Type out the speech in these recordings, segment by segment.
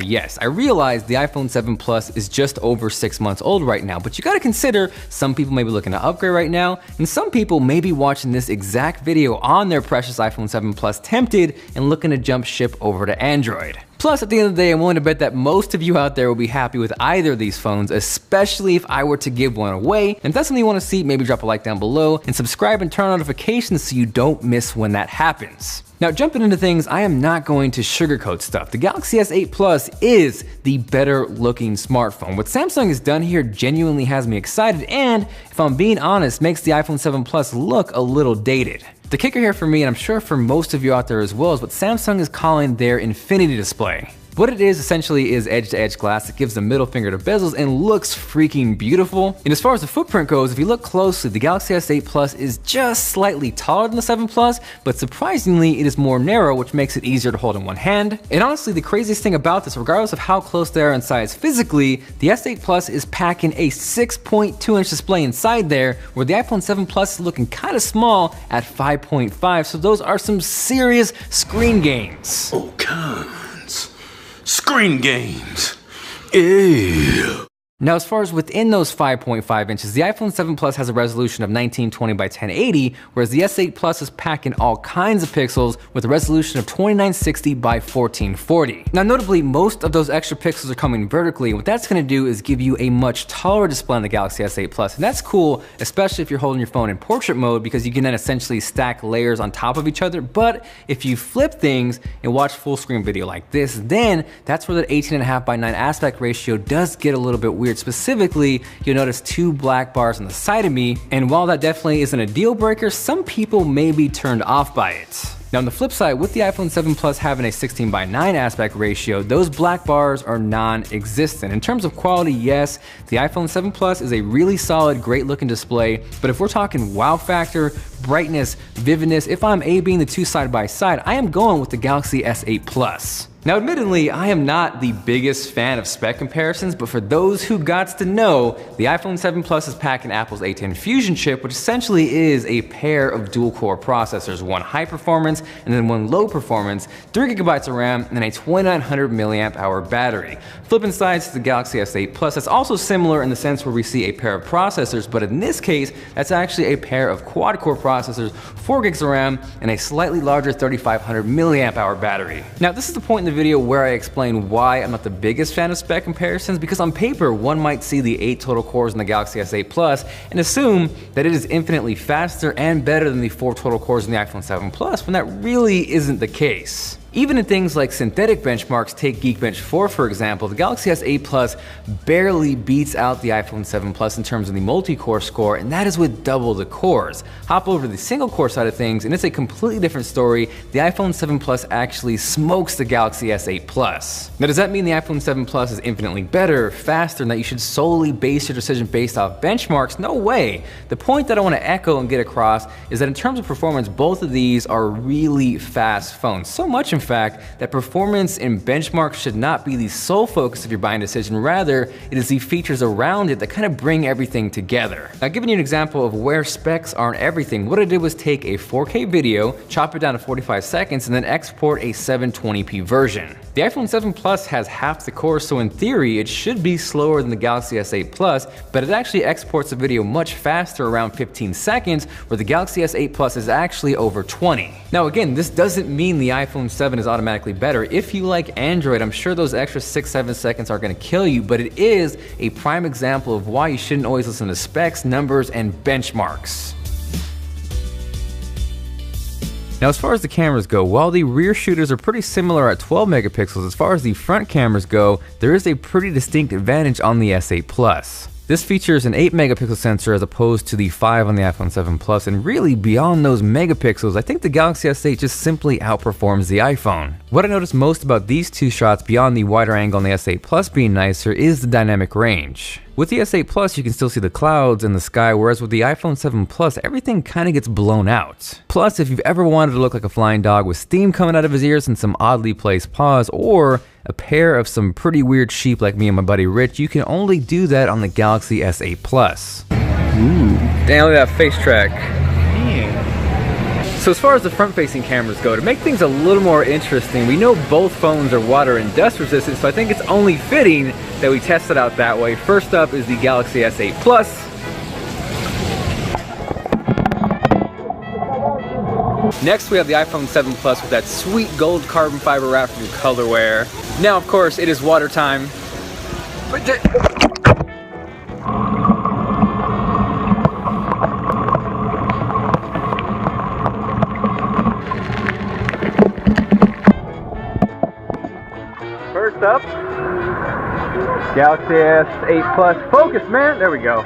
yes, I realize the iPhone 7 Plus is just over 6 months old right now, but you gotta consider some people may be looking to upgrade right now, and some people may be watching this exact video on their precious iPhone 7 Plus tempted and looking to jump ship over to Android. Plus, at the end of the day, I'm willing to bet that most of you out there will be happy with either of these phones, especially if I were to give one away. And if that's something you want to see, maybe drop a like down below and subscribe and turn on notifications so you don't miss when that happens. Now, jumping into things, I am not going to sugarcoat stuff. The Galaxy S8 Plus is the better looking smartphone. What Samsung has done here genuinely has me excited, and if I'm being honest, makes the iPhone 7 Plus look a little dated. The kicker here for me, and I'm sure for most of you out there as well, is what Samsung is calling their Infinity display. What it is essentially is edge-to-edge glass that gives the middle finger to bezels and looks freaking beautiful. And as far as the footprint goes, if you look closely, the Galaxy S8 Plus is just slightly taller than the 7 Plus, but surprisingly, it is more narrow, which makes it easier to hold in one hand. And honestly, the craziest thing about this, regardless of how close they are in size physically, the S8 Plus is packing a 6.2-inch display inside there, where the iPhone 7 Plus is looking kind of small at 5.5, so those are some serious screen gains. Oh, screen games. Ew. Now, as far as within those 5.5 inches, the iPhone 7 Plus has a resolution of 1920 by 1080, whereas the S8 Plus is packing all kinds of pixels with a resolution of 2960 by 1440. Now, notably, most of those extra pixels are coming vertically, and what that's gonna do is give you a much taller display on the Galaxy S8 Plus, and that's cool, especially if you're holding your phone in portrait mode, because you can then essentially stack layers on top of each other. But if you flip things and watch full screen video like this, then that's where that 18.5 by 9 aspect ratio does get a little bit weird. Specifically, you'll notice 2 black bars on the side of me, and while that definitely isn't a deal breaker, some people may be turned off by it. Now, on the flip side, with the iPhone 7 Plus having a 16 by 9 aspect ratio, those black bars are non-existent. In terms of quality, yes, the iPhone 7 Plus is a really solid, great looking display, but if we're talking wow factor, brightness, vividness, if I'm A-Bing the two side by side, I am going with the Galaxy S8 Plus. Now, admittedly, I am not the biggest fan of spec comparisons, but for those who gots to know, the iPhone 7 Plus is packing Apple's A10 Fusion chip, which essentially is a pair of dual-core processors, one high performance and then one low performance, 3 GB of RAM, and a 2900 milliamp hour battery. Flipping sides to the Galaxy S8 Plus, that's also similar in the sense where we see a pair of processors, but in this case, that's actually a pair of quad-core processors, 4 gigs of RAM, and a slightly larger 3500 milliamp hour battery. Now, this is the point in the video where I explain why I'm not the biggest fan of spec comparisons, because on paper, one might see the 8 total cores in the Galaxy S8 Plus and assume that it is infinitely faster and better than the 4 total cores in the iPhone 7 Plus, when that really isn't the case. Even in things like synthetic benchmarks, take Geekbench 4 for example, the Galaxy S8 Plus barely beats out the iPhone 7 Plus in terms of the multi-core score, and that is with double the cores. Hop over to the single core side of things, and it's a completely different story. The iPhone 7 Plus actually smokes the Galaxy S8 Plus. Now, does that mean the iPhone 7 Plus is infinitely better, faster, and that you should solely base your decision based off benchmarks? No way. The point that I want to echo and get across is that in terms of performance, both of these are really fast phones. So much, in fact, that performance and benchmarks should not be the sole focus of your buying decision. Rather, it is the features around it that kind of bring everything together. Now, giving you an example of where specs aren't everything, what I did was take a 4K video, chop it down to 45 seconds, and then export a 720p version. The iPhone 7 Plus has half the cores, so in theory, it should be slower than the Galaxy S8 Plus, but it actually exports the video much faster, around 15 seconds, where the Galaxy S8 Plus is actually over 20. Now again, this doesn't mean the iPhone 7 is automatically better. If you like Android, I'm sure those extra 6-7 seconds are gonna kill you, but it is a prime example of why you shouldn't always listen to specs, numbers, and benchmarks. Now, as far as the cameras go, while the rear shooters are pretty similar at 12 megapixels, as far as the front cameras go, there is a pretty distinct advantage on the S8 Plus. This features an 8 megapixel sensor as opposed to the 5 on the iPhone 7 Plus, and really beyond those megapixels, I think the Galaxy S8 just simply outperforms the iPhone. What I noticed most about these two shots beyond the wider angle on the S8 Plus being nicer is the dynamic range. With the S8 Plus, you can still see the clouds and the sky, whereas with the iPhone 7 Plus, everything kind of gets blown out. Plus, if you've ever wanted to look like a flying dog with steam coming out of his ears and some oddly placed paws, or a pair of some pretty weird sheep like me and my buddy Rich, you can only do that on the Galaxy S8 Plus. Ooh. Damn, look at that face track. So as far as the front-facing cameras go, to make things a little more interesting, we know both phones are water and dust resistant, so I think it's only fitting that we test it out that way. First up is the Galaxy S8 Plus. Next, we have the iPhone 7 Plus with that sweet gold carbon fiber wrap from Colorware. Now, of course, it is water time. First up, Galaxy S8 Plus. Focus, man. There we go.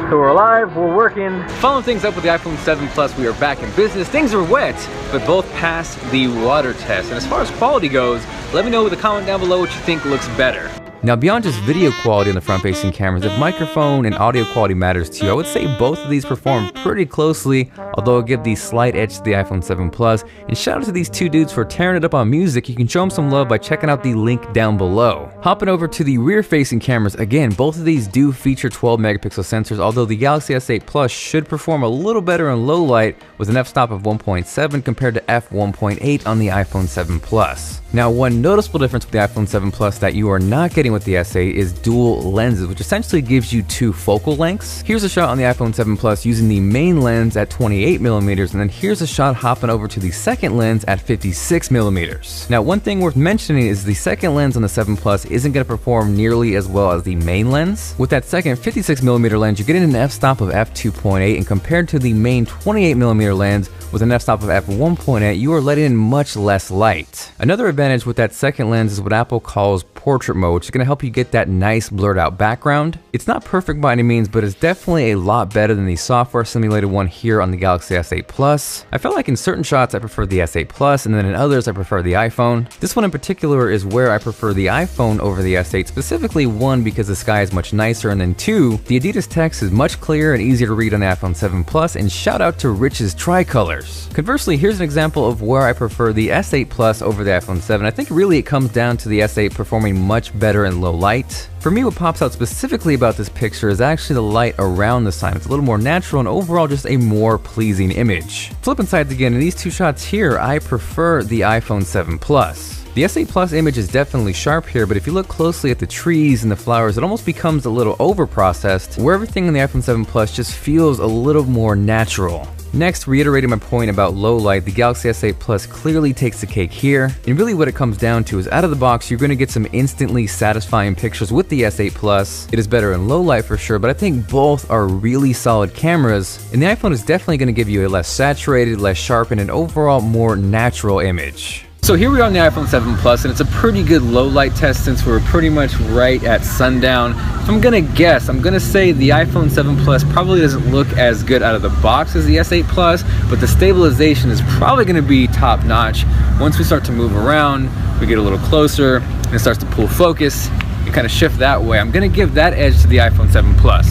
So we're alive, we're working. Following things up with the iPhone 7 Plus, we are back in business. Things are wet, but both passed the water test. And as far as quality goes, let me know with a comment down below what you think looks better. Now, beyond just video quality on the front-facing cameras, if microphone and audio quality matters to you, I would say both of these perform pretty closely, although I'll give the slight edge to the iPhone 7 Plus. And shout out to these two dudes for tearing it up on music. You can show them some love by checking out the link down below. Hopping over to the rear-facing cameras, again, both of these do feature 12 megapixel sensors, although the Galaxy S8 Plus should perform a little better in low light with an f-stop of 1.7 compared to f1.8 on the iPhone 7 Plus. Now, one noticeable difference with the iPhone 7 Plus that you are not getting with the S8 is dual lenses, which essentially gives you two focal lengths. Here's a shot on the iPhone 7 Plus using the main lens at 28mm, and then here's a shot hopping over to the second lens at 56mm. Now, one thing worth mentioning is the second lens on the 7 Plus isn't going to perform nearly as well as the main lens. With that second 56mm lens, you're getting an f-stop of f2.8, and compared to the main 28mm lens with an f-stop of f1.8, you are letting in much less light. Another advantage with that second lens is what Apple calls portrait mode, which is going to help you get that nice blurred out background. It's not perfect by any means, but it's definitely a lot better than the software simulated one here on the Galaxy S8 Plus. I felt like in certain shots I prefer the S8 Plus, and then in others I prefer the iPhone. This one in particular is where I prefer the iPhone over the S8, specifically one, because the sky is much nicer, and then two, the Adidas text is much clearer and easier to read on the iPhone 7 Plus, and shout out to Rich's tricolors. Conversely, here's an example of where I prefer the S8 Plus over the iPhone 7. I think really it comes down to the S8 performing much better in low light. For me, what pops out specifically about this picture is actually the light around the sign. It's a little more natural and overall just a more pleasing image. Flipping sides again, in these two shots here, I prefer the iPhone 7 Plus. The S8 Plus image is definitely sharp here, but if you look closely at the trees and the flowers, it almost becomes a little over-processed, where everything in the iPhone 7 Plus just feels a little more natural. Next, reiterating my point about low light, the Galaxy S8 Plus clearly takes the cake here, and really what it comes down to is out of the box, you're going to get some instantly satisfying pictures with the S8 Plus. It is better in low light for sure, but I think both are really solid cameras, and the iPhone is definitely going to give you a less saturated, less sharpened, and overall more natural image. So here we are on the iPhone 7 Plus, and it's a pretty good low light test since we're pretty much right at sundown. If I'm gonna guess, I'm gonna say the iPhone 7 Plus probably doesn't look as good out of the box as the S8 Plus, but the stabilization is probably gonna be top notch. Once we start to move around, we get a little closer, and it starts to pull focus, and kind of shift that way. I'm gonna give that edge to the iPhone 7 Plus.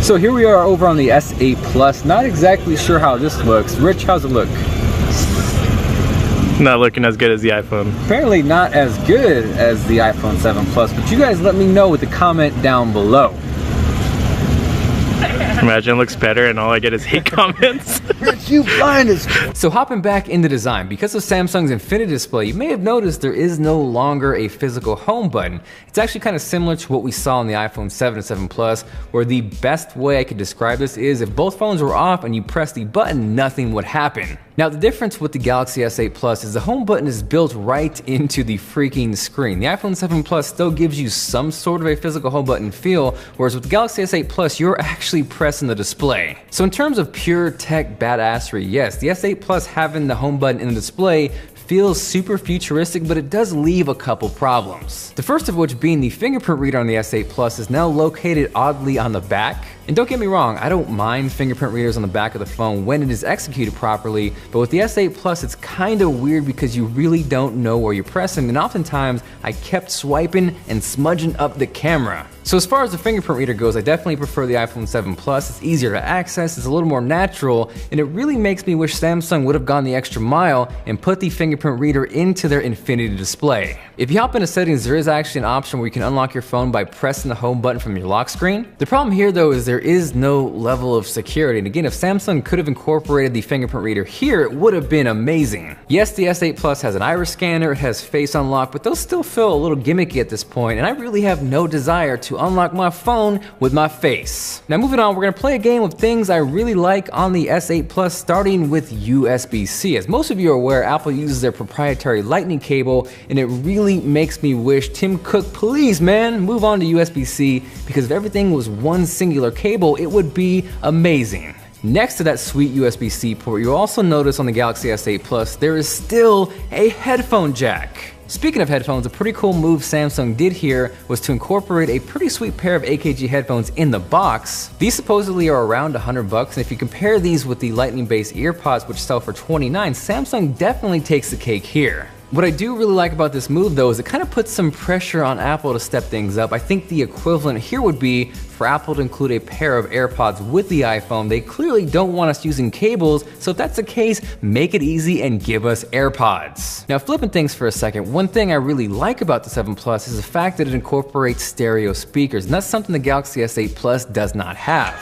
So here we are over on the S8 Plus. Not exactly sure how this looks. Rich, how's it look? Not looking as good as the iPhone. Apparently not as good as the iPhone 7 Plus, but you guys let me know with the comment down below. Imagine it looks better and all I get is hate comments. Rich, you blind as... So hopping back into design, because of Samsung's Infinity Display, you may have noticed there is no longer a physical home button. It's actually kind of similar to what we saw on the iPhone 7 and 7 Plus, where the best way I could describe this is if both phones were off and you press the button, nothing would happen. Now, the difference with the Galaxy S8 Plus is the home button is built right into the freaking screen. The iPhone 7 Plus still gives you some sort of a physical home button feel, whereas with the Galaxy S8 Plus, you're actually pressing the display. So in terms of pure tech badassery, yes, the S8 Plus having the home button in the display feels super futuristic, but it does leave a couple problems. The first of which being the fingerprint reader on the S8 Plus is now located oddly on the back. And don't get me wrong, I don't mind fingerprint readers on the back of the phone when it is executed properly, but with the S8 Plus, it's kind of weird because you really don't know where you're pressing, and oftentimes I kept swiping and smudging up the camera. So as far as the fingerprint reader goes, I definitely prefer the iPhone 7 Plus. It's easier to access, it's a little more natural, and it really makes me wish Samsung would have gone the extra mile and put the fingerprint reader into their Infinity Display. If you hop into settings, there is actually an option where you can unlock your phone by pressing the home button from your lock screen. The problem here though is there there is no level of security. And again, if Samsung could have incorporated the fingerprint reader here, it would have been amazing. Yes, the S8 Plus has an iris scanner, it has face unlock, but those still feel a little gimmicky at this point, and I really have no desire to unlock my phone with my face. Now moving on, we're gonna play a game of things I really like on the S8 Plus, starting with USB-C. As most of you are aware, Apple uses their proprietary lightning cable, and it really makes me wish Tim Cook, please man, move on to USB-C, because if everything was one singular cable, it would be amazing. Next to that sweet USB-C port, you'll also notice on the Galaxy S8 Plus, there is still a headphone jack. Speaking of headphones, a pretty cool move Samsung did here was to incorporate a pretty sweet pair of AKG headphones in the box. These supposedly are around $100, and if you compare these with the lightning-based earpods which sell for $29, Samsung definitely takes the cake here. What I do really like about this move though is it kind of puts some pressure on Apple to step things up. I think the equivalent here would be for Apple to include a pair of AirPods with the iPhone. They clearly don't want us using cables, so if that's the case, make it easy and give us AirPods. Now flipping things for a second, one thing I really like about the 7 Plus is the fact that it incorporates stereo speakers, and that's something the Galaxy S8 Plus does not have.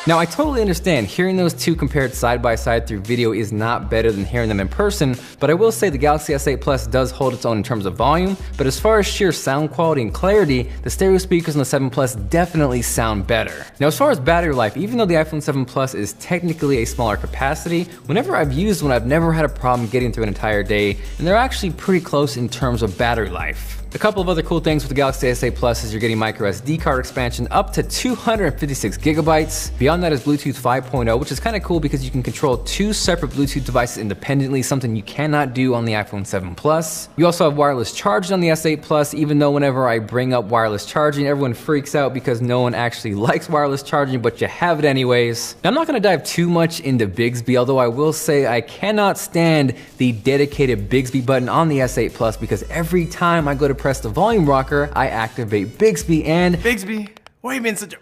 Now I totally understand hearing those two compared side by side through video is not better than hearing them in person, but I will say the Galaxy S8 Plus does hold its own in terms of volume, but as far as sheer sound quality and clarity, the stereo speakers on the 7 Plus definitely sound better. Now as far as battery life, even though the iPhone 7 Plus is technically a smaller capacity, whenever I've used one I've never had a problem getting through an entire day, and they're actually pretty close in terms of battery life. A couple of other cool things with the Galaxy S8 Plus is you're getting micro SD card expansion up to 256 gigabytes. Beyond that is Bluetooth 5.0, which is kind of cool because you can control two separate Bluetooth devices independently, something you cannot do on the iPhone 7 Plus. You also have wireless charging on the S8 Plus, even though whenever I bring up wireless charging, everyone freaks out because no one actually likes wireless charging, but you have it anyways. Now I'm not gonna dive too much into Bixby, although I will say I cannot stand the dedicated Bixby button on the S8 Plus because every time I go to press the volume rocker, I activate Bixby and Bixby, why you been such a...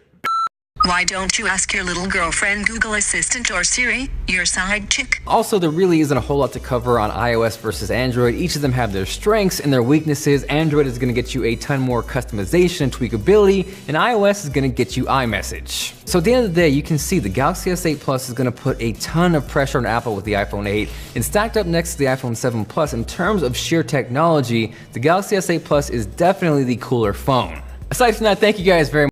Why don't you ask your little girlfriend, Google Assistant, or Siri, your side chick? Also, there really isn't a whole lot to cover on iOS versus Android. Each of them have their strengths and their weaknesses. Android is gonna get you a ton more customization and tweakability, and iOS is gonna get you iMessage. So at the end of the day, you can see the Galaxy S8 Plus is gonna put a ton of pressure on Apple with the iPhone 8, and stacked up next to the iPhone 7 Plus in terms of sheer technology, the Galaxy S8 Plus is definitely the cooler phone. Aside from that, thank you guys very much.